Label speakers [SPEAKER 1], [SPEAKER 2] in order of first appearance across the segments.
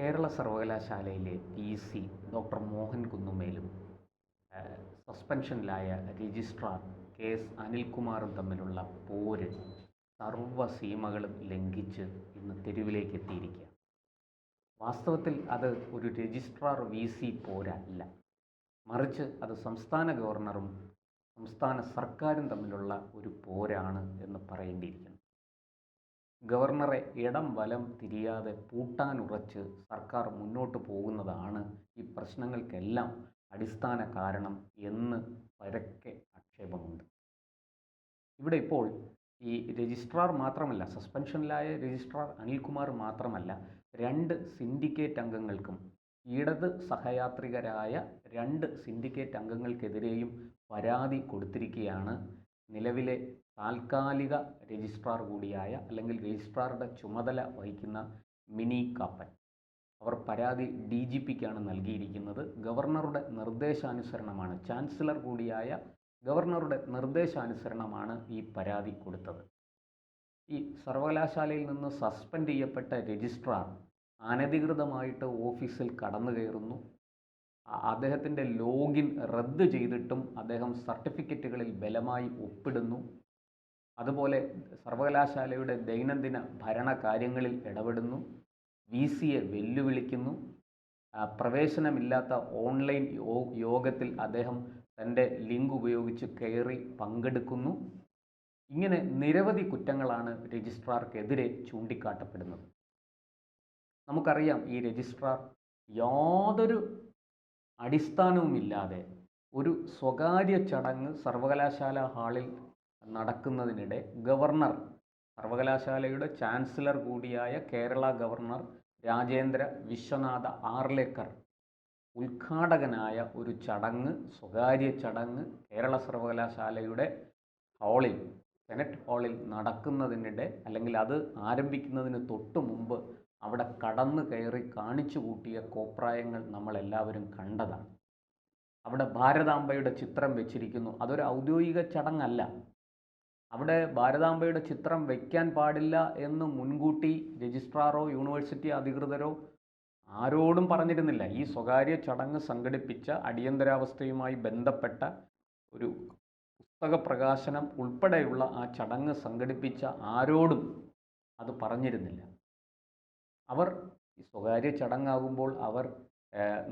[SPEAKER 1] കേരള സർവകലാശാലയിലെ VC. Doctor Mohan കുന്നുമ്മേലും സസ്പെൻഷനിലായ രജിസ്ട്രാർ കെ.എസ്. അനിൽകുമാറും തമ്മിലുള്ള പോര് സർവ്വസീമകളും ലംഘിച്ച് ഇന്ന് തെരുവിലേക്ക് എത്തിയിരിക്കുകയാണ്. വാസ്തവത്തിൽ അത് ഒരു രജിസ്ട്രാർ വി.സി. പോരല്ല, മറിച്ച് അത് സംസ്ഥാന ഗവർണറും സംസ്ഥാന സർക്കാരും തമ്മിലുള്ള ഒരു പോരാണ് എന്ന് പറയേണ്ടിയിരിക്കുന്നു. ഗവർണറെ ഇടം വലം തിരിയാതെ പൂട്ടാനുറച്ച് സർക്കാർ മുന്നോട്ട് പോകുന്നതാണ് ഈ പ്രശ്നങ്ങൾക്കെല്ലാം അടിസ്ഥാന കാരണം എന്ന് പരക്കെ ആക്ഷേപമുണ്ട്. ഇവിടെ ഇപ്പോൾ ഈ രജിസ്ട്രാർ മാത്രമല്ല, സസ്പെൻഷനിലായ രജിസ്ട്രാർ അനിൽകുമാർ മാത്രമല്ല, 2 സിൻഡിക്കേറ്റ് അംഗങ്ങൾക്കും ഇടത് സഹയാത്രികരായ 2 സിൻഡിക്കേറ്റ് അംഗങ്ങൾക്കെതിരെയും പരാതി കൊടുത്തിരിക്കുകയാണ് നിലവിലെ താൽക്കാലിക രജിസ്ട്രാർ കൂടിയായ, അല്ലെങ്കിൽ രജിസ്ട്രാറുടെ ചുമതല വഹിക്കുന്ന മിനി കാപ്പൻ. അവർ പരാതി DGPക്കാണ് നൽകിയിരിക്കുന്നത്. ഗവർണറുടെ നിർദ്ദേശാനുസരണമാണ്, ചാൻസലർ കൂടിയായ ഗവർണറുടെ നിർദ്ദേശാനുസരണമാണ് ഈ പരാതി കൊടുത്തത്. ഈ സർവകലാശാലയിൽ നിന്ന് സസ്പെൻഡ് ചെയ്യപ്പെട്ട രജിസ്ട്രാർ അനധികൃതമായിട്ട് ഓഫീസിൽ കടന്നു കയറുന്നു. അദ്ദേഹത്തിൻ്റെ ലോഗിൻ റദ്ദ് ചെയ്തിട്ടും അദ്ദേഹം സർട്ടിഫിക്കറ്റുകളിൽ ബലമായി ഒപ്പിടുന്നു. അതുപോലെ സർവകലാശാലയുടെ ദൈനംദിന ഭരണകാര്യങ്ങളിൽ ഇടപെടുന്നു. വി.സിയെ വെല്ലുവിളിക്കുന്നു. പ്രവേശനമില്ലാത്ത ഓൺലൈൻ യോഗത്തിൽ അദ്ദേഹം തൻ്റെ ലിങ്ക് ഉപയോഗിച്ച് കയറി പങ്കെടുക്കുന്നു. ഇങ്ങനെ നിരവധി കുറ്റങ്ങളാണ് രജിസ്ട്രാർക്കെതിരെ ചൂണ്ടിക്കാട്ടപ്പെടുന്നത്. നമുക്കറിയാം, ഈ രജിസ്ട്രാർ യാതൊരു അടിസ്ഥാനവുമില്ലാതെ ഒരു സ്വകാര്യ ചടങ്ങ് സർവകലാശാല ഹാളിൽ നടക്കുന്നതിനിടെ ഗവർണർ, സർവകലാശാലയുടെ ചാൻസലർ കൂടിയായ കേരള ഗവർണർ രാജേന്ദ്ര വിശ്വനാഥ ആർലേക്കർ ഉദ്ഘാടകനായ ഒരു ചടങ്ങ്, സ്വകാര്യ ചടങ്ങ് കേരള സർവകലാശാലയുടെ ഹാളിൽ, സെനറ്റ് ഹാളിൽ നടക്കുന്നതിനിടെ, അല്ലെങ്കിൽ അത് ആരംഭിക്കുന്നതിന് തൊട്ട് മുമ്പ് അവിടെ കടന്നു കയറി കാണിച്ചു കൂട്ടിയ കോപ്രായങ്ങൾ നമ്മളെല്ലാവരും കണ്ടതാണ്. അവിടെ ഭാരതാംബയുടെ ചിത്രം വെച്ചിരിക്കുന്നു. അതൊരു ഔദ്യോഗിക ചടങ്ങല്ല. അവിടെ ഭാരതാംബയുടെ ചിത്രം വയ്ക്കാൻ പാടില്ല എന്ന് മുൻകൂട്ടി രജിസ്ട്രാറോ യൂണിവേഴ്സിറ്റി അധികൃതരോ ആരോടും പറഞ്ഞിരുന്നില്ല. ഈ സ്വകാര്യ ചടങ്ങ് സംഘടിപ്പിച്ച, അടിയന്തരാവസ്ഥയുമായി ബന്ധപ്പെട്ട ഒരു പുസ്തക പ്രകാശനം ഉൾപ്പെടെയുള്ള ആ ചടങ്ങ് സംഘടിപ്പിച്ച ആരോടും അത് പറഞ്ഞിരുന്നില്ല. അവർ ഈ സ്വകാര്യ ചടങ്ങാകുമ്പോൾ അവർ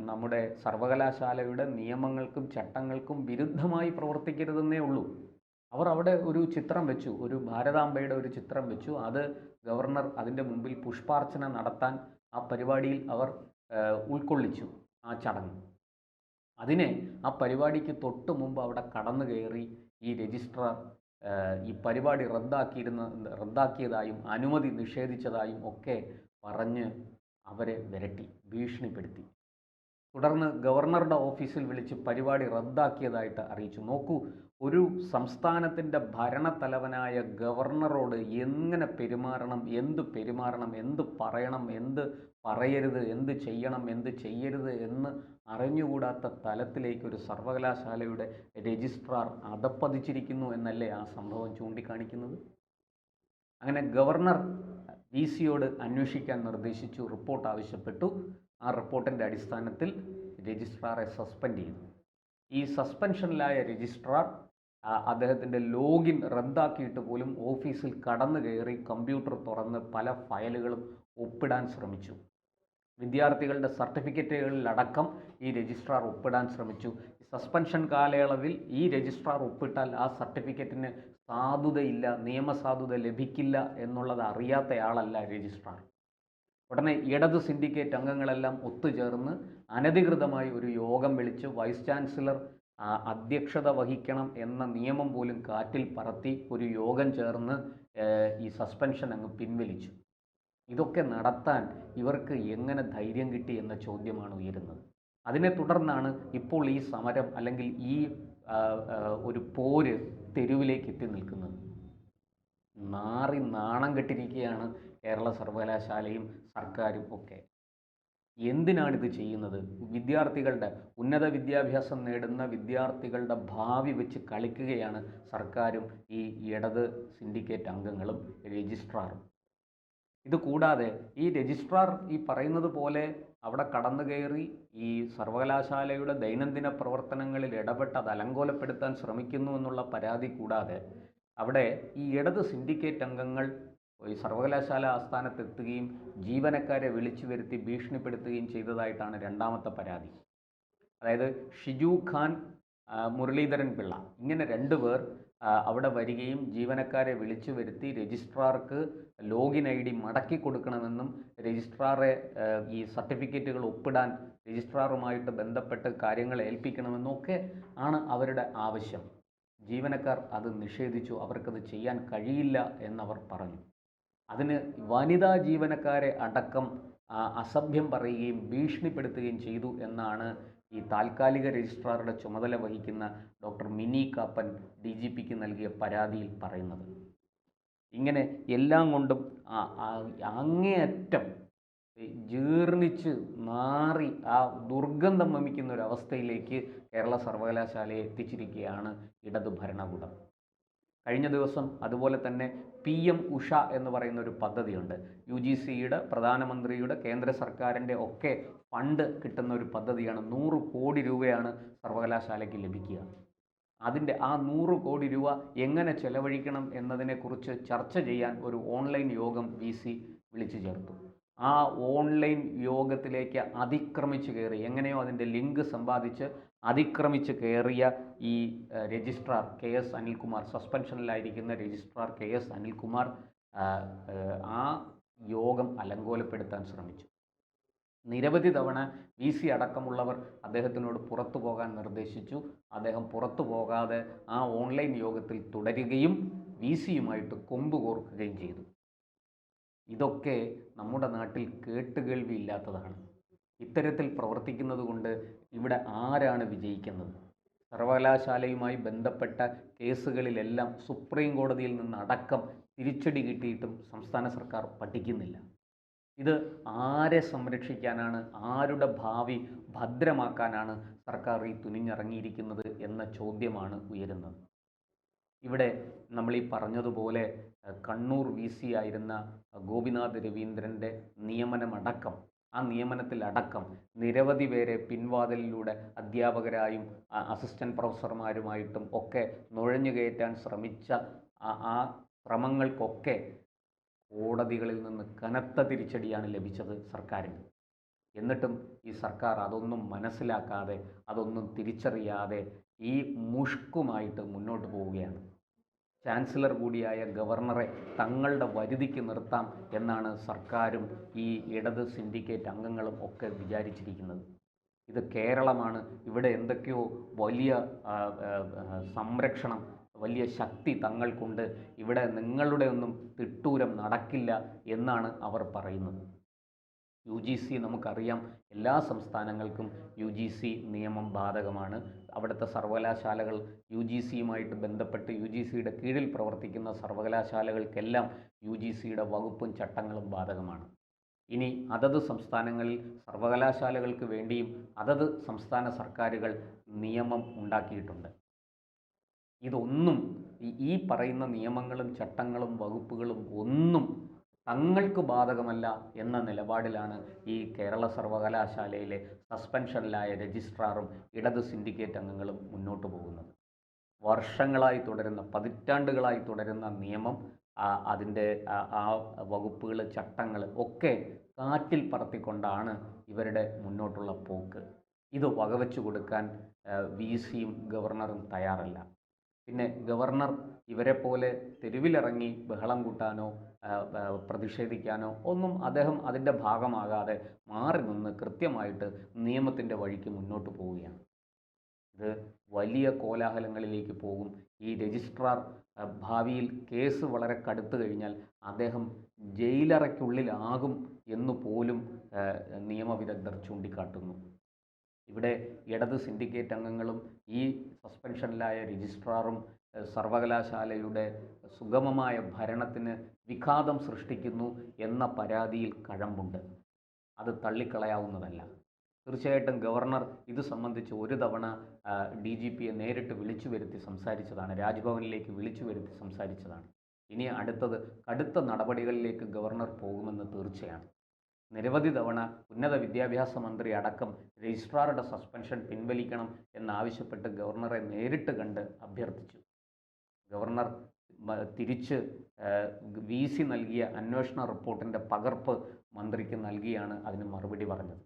[SPEAKER 1] നമ്മുടെ സർവകലാശാലയുടെ നിയമങ്ങൾക്കും ചട്ടങ്ങൾക്കും വിരുദ്ധമായി പ്രവർത്തിക്കരുതെന്നേ ഉള്ളൂ. അവർ അവിടെ ഒരു ചിത്രം വെച്ചു, ഒരു ഭാരതാംബയുടെ ഒരു ചിത്രം വെച്ചു. അത് ഗവർണർ അതിൻ്റെ മുമ്പിൽ പുഷ്പാർച്ചന നടത്താൻ ആ പരിപാടിയിൽ അവർ ഉൾക്കൊള്ളിച്ചു ആ ചടങ്ങ്. അതിനെ ആ പരിപാടിക്ക് തൊട്ട് മുമ്പ് അവിടെ കടന്നു കയറി ഈ രജിസ്ട്രാർ ഈ പരിപാടി റദ്ദാക്കിയതായും അനുമതി നിഷേധിച്ചതായും ഒക്കെ പറഞ്ഞ് അവരെ വിരട്ടി, ഭീഷണിപ്പെടുത്തി. തുടർന്ന് ഗവർണറുടെ ഓഫീസിൽ വിളിച്ച് പരിപാടി റദ്ദാക്കിയതായിട്ട് അറിയിച്ചു. നോക്കൂ, ഒരു സംസ്ഥാനത്തിൻ്റെ ഭരണത്തലവനായ ഗവർണറോട് എങ്ങനെ പെരുമാറണം, എന്ത് പറയണം, എന്ത് പറയരുത്, എന്ത് ചെയ്യണം, എന്ത് ചെയ്യരുത് എന്ന് അറിഞ്ഞുകൂടാത്ത തലത്തിലേക്ക് ഒരു സർവകലാശാലയുടെ രജിസ്ട്രാർ അധപ്പതിച്ചിരിക്കുന്നു എന്നല്ലേ ആ സംഭവം ചൂണ്ടിക്കാണിക്കുന്നത്. അങ്ങനെ ഗവർണർ വി.സിയോട് അന്വേഷിക്കാൻ നിർദ്ദേശിച്ചു, റിപ്പോർട്ട് ആവശ്യപ്പെട്ടു. ആ റിപ്പോർട്ടിൻ്റെ അടിസ്ഥാനത്തിൽ രജിസ്ട്രാറെ സസ്പെൻഡ് ചെയ്തു. ഈ സസ്പെൻഷനിലായ രജിസ്ട്രാർ അദ്ദേഹത്തിൻ്റെ ലോഗിൻ റദ്ദാക്കിയിട്ട് പോലും ഓഫീസിൽ കടന്നു കയറി കമ്പ്യൂട്ടർ തുറന്ന് പല ഫയലുകളും ഒപ്പിടാൻ ശ്രമിച്ചു. വിദ്യാർത്ഥികളുടെ സർട്ടിഫിക്കറ്റുകളിലടക്കം ഈ രജിസ്ട്രാർ ഒപ്പിടാൻ ശ്രമിച്ചു. സസ്പെൻഷൻ കാലയളവിൽ ഈ രജിസ്ട്രാർ ഒപ്പിട്ടാൽ ആ സർട്ടിഫിക്കറ്റിന് സാധുതയില്ല, നിയമസാധുത ലഭിക്കില്ല എന്നുള്ളത് അറിയാത്തയാളല്ല രജിസ്ട്രാർ. ഉടനെ ഇടത് സിൻഡിക്കേറ്റ് അംഗങ്ങളെല്ലാം ഒത്തുചേർന്ന് അനധികൃതമായി ഒരു യോഗം വിളിച്ച് വൈസ് ചാൻസലർ അധ്യക്ഷത വഹിക്കണം എന്ന നിയമം പോലും കാറ്റിൽ പറത്തി ഒരു യോഗം ചേർന്ന് ഈ സസ്പെൻഷൻ അങ്ങ് പിൻവലിച്ചു. ഇതൊക്കെ നടത്താൻ ഇവർക്ക് എങ്ങനെ ധൈര്യം കിട്ടി എന്ന ചോദ്യമാണ് ഉയരുന്നത്. അതിനെ തുടർന്നാണ് ഇപ്പോൾ ഈ സമരം, അല്ലെങ്കിൽ ഈ ഒരു പോര് തെരുവിലേക്ക് എത്തി നിൽക്കുന്നത്. നാണം കെട്ടിരിക്കുകയാണ് കേരള സർവകലാശാലയും സർക്കാരും ഒക്കെ. എന്തിനാണിത് ചെയ്യുന്നത്? വിദ്യാർത്ഥികളുടെ, ഉന്നത വിദ്യാഭ്യാസം നേടുന്ന വിദ്യാർത്ഥികളുടെ ഭാവി വെച്ച് കളിക്കുകയാണ് സർക്കാരും ഈ ഇടത് സിൻഡിക്കേറ്റ് അംഗങ്ങളും രജിസ്ട്രാറും. ഇത് കൂടാതെ ഈ രജിസ്ട്രാർ ഈ പറയുന്നത് പോലെ അവിടെ കടന്നു കയറി ഈ സർവകലാശാലയുടെ ദൈനംദിന പ്രവർത്തനങ്ങളിൽ ഇടപെട്ട് അത് അലങ്കോലപ്പെടുത്താൻ ശ്രമിക്കുന്നു എന്നുള്ള പരാതി കൂടാതെ അവിടെ ഈ ഇടത് സിൻഡിക്കേറ്റ് അംഗങ്ങൾ ഈ സർവകലാശാല ആസ്ഥാനത്തെത്തുകയും ജീവനക്കാരെ വിളിച്ചു വരുത്തി ഭീഷണിപ്പെടുത്തുകയും ചെയ്തതായിട്ടാണ് രണ്ടാമത്തെ പരാതി. അതായത് ഷിജു ഖാൻ, മുരളീധരൻ പിള്ള, ഇങ്ങനെ രണ്ടുപേർ അവിടെ വരികയും ജീവനക്കാരെ വിളിച്ചു വരുത്തി രജിസ്ട്രാർക്ക് ലോഗിൻ ഐ ഡി മടക്കി കൊടുക്കണമെന്നും രജിസ്ട്രാറെ ഈ സർട്ടിഫിക്കറ്റുകൾ ഒപ്പിടാൻ രജിസ്ട്രാറുമായിട്ട് ബന്ധപ്പെട്ട് കാര്യങ്ങൾ ഏൽപ്പിക്കണമെന്നും ഒക്കെ ആണ് അവരുടെ ആവശ്യം. ജീവനക്കാർ അത് നിഷേധിച്ചു. അവർക്കത് ചെയ്യാൻ കഴിയില്ല എന്നവർ പറഞ്ഞു. അതിന് വനിതാ ജീവനക്കാരെ അടക്കം അസഭ്യം പറയുകയും ഭീഷണിപ്പെടുത്തുകയും ചെയ്തു എന്നാണ് ഈ താൽക്കാലിക രജിസ്ട്രാറുടെ ചുമതല വഹിക്കുന്ന ഡോക്ടർ മിനി കാപ്പൻ DGPക്ക് നൽകിയ പരാതിയിൽ പറയുന്നത്. ഇങ്ങനെ എല്ലാം കൊണ്ടും അങ്ങേയറ്റം ജീർണിച്ച് നാറി ദുർഗന്ധം വമിക്കുന്ന ഒരു അവസ്ഥയിലേക്ക് കേരള സർവകലാശാലയെ എത്തിച്ചിരിക്കുകയാണ് ഇടതു ഭരണകൂടം. കഴിഞ്ഞ ദിവസം അതുപോലെ തന്നെ PM ഉഷ എന്ന് പറയുന്ന ഒരു പദ്ധതിയുണ്ട്. UGCയുടെ, പ്രധാനമന്ത്രിയുടെ, കേന്ദ്ര സർക്കാരിൻ്റെ ഒക്കെ ഫണ്ട് കിട്ടുന്ന ഒരു പദ്ധതിയാണ്. 100 കോടി രൂപയാണ് സർവകലാശാലയ്ക്ക് ലഭിക്കുക. അതിൻ്റെ 100 കോടി രൂപ എങ്ങനെ ചെലവഴിക്കണം എന്നതിനെക്കുറിച്ച് ചർച്ച ചെയ്യാൻ ഒരു ഓൺലൈൻ യോഗം VC വിളിച്ചു ചേർത്തു. ആ ഓൺലൈൻ യോഗത്തിലേക്ക് അതിക്രമിച്ച് കയറി, എങ്ങനെയോ അതിൻ്റെ ലിങ്ക് സമ്പാദിച്ച് അതിക്രമിച്ച് കയറിയ ഈ രജിസ്ട്രാർ KS അനിൽകുമാർ, സസ്പെൻഷനിലായിരിക്കുന്ന രജിസ്ട്രാർ KS അനിൽകുമാർ ആ യോഗം അലങ്കോലപ്പെടുത്താൻ ശ്രമിച്ചു. നിരവധി തവണ VC അടക്കമുള്ളവർ അദ്ദേഹത്തിനോട് പുറത്തു പോകാൻ നിർദ്ദേശിച്ചു. അദ്ദേഹം പുറത്തു പോകാതെ ആ ഓൺലൈൻ യോഗത്തിൽ തുടരുകയും VCയുമായിട്ട് കൊമ്പ് കോർക്കുകയും ചെയ്തു. ഇതൊക്കെ നമ്മുടെ നാട്ടിൽ കേട്ടുകേൾവിയില്ലാത്തതാണ്. ഇത്തരത്തിൽ പ്രവർത്തിക്കുന്നത് കൊണ്ട് ഇവിടെ ആരാണ് വിജയിക്കുന്നത്? സർവകലാശാലയുമായി ബന്ധപ്പെട്ട കേസുകളിലെല്ലാം സുപ്രീം കോടതിയിൽ നിന്നടക്കം തിരിച്ചടി കിട്ടിയിട്ടും സംസ്ഥാന സർക്കാർ പഠിക്കുന്നില്ല. ഇത് ആരെ സംരക്ഷിക്കാനാണ്, ആരുടെ ഭാവി ഭദ്രമാക്കാനാണ് സർക്കാർ ഈ തുനിഞ്ഞിറങ്ങിയിരിക്കുന്നത് എന്ന ചോദ്യമാണ് ഉയരുന്നത്. ഇവിടെ നമ്മൾ ഈ പറഞ്ഞതുപോലെ കണ്ണൂർ VC ആയിരുന്ന ഗോപിനാഥ് രവീന്ദ്രൻ്റെ നിയമനമടക്കം, ആ നിയമനത്തിലടക്കം നിരവധി പേരെ പിൻവാതിലിലൂടെ അധ്യാപകരായും അസിസ്റ്റൻറ്റ് പ്രൊഫസർമാരുമായിട്ടും ഒക്കെ നുഴഞ്ഞു കയറ്റാൻ ശ്രമിച്ച ആ ശ്രമങ്ങൾക്കൊക്കെ കോടതികളിൽ നിന്ന് കനത്ത തിരിച്ചടിയാണ് ലഭിച്ചത് സർക്കാരിന്. എന്നിട്ടും ഈ സർക്കാർ അതൊന്നും മനസ്സിലാക്കാതെ, അതൊന്നും തിരിച്ചറിയാതെ ഈ മുഷ്കുമായിട്ട് മുന്നോട്ട് പോവുകയാണ്. ചാൻസലർ കൂടിയായ ഗവർണറെ തങ്ങളുടെ വരുതിക്ക് നിർത്താം എന്നാണ് സർക്കാരും ഈ ഇടത് സിൻഡിക്കേറ്റ് അംഗങ്ങളും ഒക്കെ വിചാരിച്ചിരിക്കുന്നത്. ഇത് കേരളമാണ്, ഇവിടെ എന്തൊക്കെയോ വലിയ സംരക്ഷണം, വലിയ ശക്തി തങ്ങൾക്കുണ്ട്, ഇവിടെ നിങ്ങളുടെ ഒന്നും തിട്ടൂരം നടക്കില്ല എന്നാണ് അവർ പറയുന്നത്. UGC നമുക്കറിയാം, എല്ലാ സംസ്ഥാനങ്ങൾക്കും UGC നിയമം ബാധകമാണ്. അവിടുത്തെ സർവകലാശാലകൾ UGCയുമായിട്ട് ബന്ധപ്പെട്ട് UGCയുടെ കീഴിൽ പ്രവർത്തിക്കുന്ന സർവകലാശാലകൾക്കെല്ലാം UGCയുടെ വകുപ്പും ചട്ടങ്ങളും ബാധകമാണ്. ഇനി അതത് സംസ്ഥാനങ്ങളിൽ സർവകലാശാലകൾക്ക് വേണ്ടിയും അതത് സംസ്ഥാന സർക്കാരുകൾ നിയമം ഉണ്ടാക്കിയിട്ടുണ്ട്. ഇതൊന്നും ഈ പറയുന്ന നിയമങ്ങളും ചട്ടങ്ങളും വകുപ്പുകളും ഒന്നും തങ്ങൾക്ക് ബാധകമല്ല എന്ന നിലപാടിലാണ് ഈ കേരള സർവകലാശാലയിലെ സസ്പെൻഷനിലായ രജിസ്ട്രാറും ഇടത് സിൻഡിക്കേറ്റ് അംഗങ്ങളും മുന്നോട്ട് പോകുന്നത്. വർഷങ്ങളായി തുടരുന്ന, പതിറ്റാണ്ടുകളായി തുടരുന്ന നിയമം, അതിൻ്റെ ആ വകുപ്പുകൾ, ചട്ടങ്ങൾ ഒക്കെ കാറ്റിൽ പറത്തിക്കൊണ്ടാണ് ഇവരുടെ മുന്നോട്ടുള്ള പോക്ക്. ഇത് വകവെച്ചു കൊടുക്കാൻ VCയും ഗവർണറും തയ്യാറല്ല. പിന്നെ ഗവർണർ ഇവരെ പോലെ തെരുവിലിറങ്ങി ബഹളം കൂട്ടാനോ പ്രതിഷേധിക്കാനോ ഒന്നും അദ്ദേഹം അതിൻ്റെ ഭാഗമാകാതെ മാറി നിന്ന് കൃത്യമായിട്ട് നിയമത്തിൻ്റെ വഴിക്ക് മുന്നോട്ട് പോവുകയാണ്. ഇത് വലിയ കോലാഹലങ്ങളിലേക്ക് പോകും. ഈ രജിസ്ട്രാർ ഭാവിയിൽ കേസ് വളരെ കടുത്തു കഴിഞ്ഞാൽ അദ്ദേഹം ജയിലറയ്ക്കുള്ളിലാകും എന്ന് പോലും നിയമവിദഗ്ധർ ചൂണ്ടിക്കാട്ടുന്നു. ഇവിടെ ഇടത് സിൻഡിക്കേറ്റ് അംഗങ്ങളും ഈ സസ്പെൻഷനിലായ രജിസ്ട്രാറും സർവകലാശാലയുടെ സുഗമമായ ഭരണത്തിന് വിഘാതം സൃഷ്ടിക്കുന്നു എന്ന പരാതിയിൽ കഴമ്പുണ്ട്. അത് തള്ളിക്കളയാവുന്നതല്ല. തീർച്ചയായിട്ടും ഗവർണർ ഇത് സംബന്ധിച്ച് ഒരു തവണ DGPയെ നേരിട്ട് വിളിച്ചു വരുത്തി സംസാരിച്ചതാണ്, രാജ്ഭവനിലേക്ക് വിളിച്ചു വരുത്തി സംസാരിച്ചതാണ്. ഇനി അടുത്തത് കടുത്ത നടപടികളിലേക്ക് ഗവർണർ പോകുമെന്ന് തീർച്ചയാണ്. നിരവധി തവണ ഉന്നത വിദ്യാഭ്യാസ മന്ത്രി അടക്കം രജിസ്ട്രാറുടെ സസ്പെൻഷൻ പിൻവലിക്കണം എന്നാവശ്യപ്പെട്ട് ഗവർണറെ നേരിട്ട് കണ്ട് അഭ്യർത്ഥിച്ചു. ഗവർണർ തിരിച്ച് വി സി നൽകിയ അന്വേഷണ റിപ്പോർട്ടിൻ്റെ പകർപ്പ് മന്ത്രിക്ക് നൽകിയാണ് അതിന് മറുപടി പറഞ്ഞത്.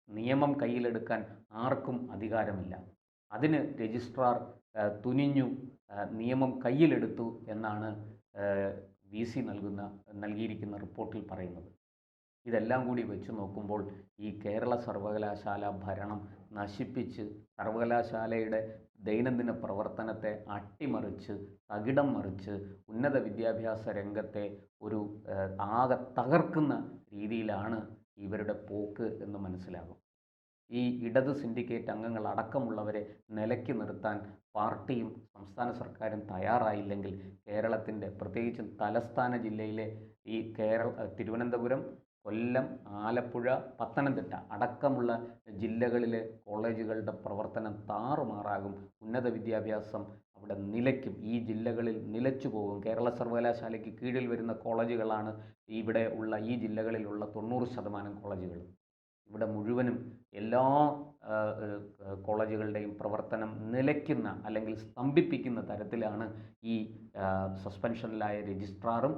[SPEAKER 1] നിയമം കയ്യിലെടുക്കാൻ ആർക്കും അധികാരമില്ല. അതിന് രജിസ്ട്രാർ തുനിഞ്ഞു നിയമം കയ്യിലെടുത്തു എന്നാണ് വി സി നൽകിയിരിക്കുന്ന റിപ്പോർട്ടിൽ പറയുന്നത്. ഇതെല്ലാം കൂടി വെച്ച് നോക്കുമ്പോൾ ഈ കേരള സർവകലാശാല ഭരണം നശിപ്പിച്ച് സർവകലാശാലയുടെ ദൈനംദിന പ്രവർത്തനത്തെ അട്ടിമറിച്ച് തകിടം മറിച്ച് ഉന്നത വിദ്യാഭ്യാസ രംഗത്തെ ഒരു ആകെ തകർക്കുന്ന രീതിയിലാണ് ഇവരുടെ പോക്ക് എന്ന് മനസ്സിലാകും. ഈ ഇടത് സിൻഡിക്കേറ്റ് അംഗങ്ങൾ അടക്കമുള്ളവരെ നിലയ്ക്ക് നിർത്താൻ പാർട്ടിയും സംസ്ഥാന സർക്കാരും തയ്യാറായില്ലെങ്കിൽ കേരളത്തിൻ്റെ പ്രത്യേകിച്ചും തലസ്ഥാന ജില്ലയിലെ ഈ തിരുവനന്തപുരം, കൊല്ലം, ആലപ്പുഴ, പത്തനംതിട്ട അടക്കമുള്ള ജില്ലകളിലെ കോളേജുകളുടെ പ്രവർത്തനം താറുമാറാകും. ഉന്നത വിദ്യാഭ്യാസം അവിടെ നിലയ്ക്കും. ഈ ജില്ലകളിൽ നിലച്ചു പോകും. കേരള സർവകലാശാലയ്ക്ക് കീഴിൽ വരുന്ന കോളേജുകളാണ് ഈ ജില്ലകളിലുള്ള 90% കോളേജുകൾ. ഇവിടെ മുഴുവനും എല്ലാ കോളേജുകളുടെയും പ്രവർത്തനം നിലയ്ക്കുന്ന അല്ലെങ്കിൽ സ്തംഭിപ്പിക്കുന്ന തരത്തിലാണ് ഈ സസ്പെൻഷനിലായ രജിസ്ട്രാറും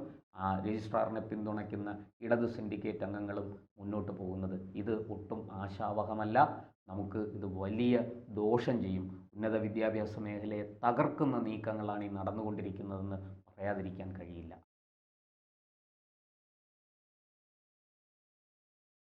[SPEAKER 1] രജിസ്ട്രാറിനെ പിന്തുണയ്ക്കുന്ന ഇടത് സിൻഡിക്കേറ്റ് അംഗങ്ങളും മുന്നോട്ട് പോകുന്നത്. ഇത് ഒട്ടും ആശാവഹമല്ല. ഇത് വലിയ ദോഷം ചെയ്യും. ഉന്നത വിദ്യാഭ്യാസ മേഖലയെ തകർക്കുന്ന നീക്കങ്ങളാണ് ഈ നടന്നുകൊണ്ടിരിക്കുന്നതെന്ന് പറയാതിരിക്കാൻ കഴിയില്ല.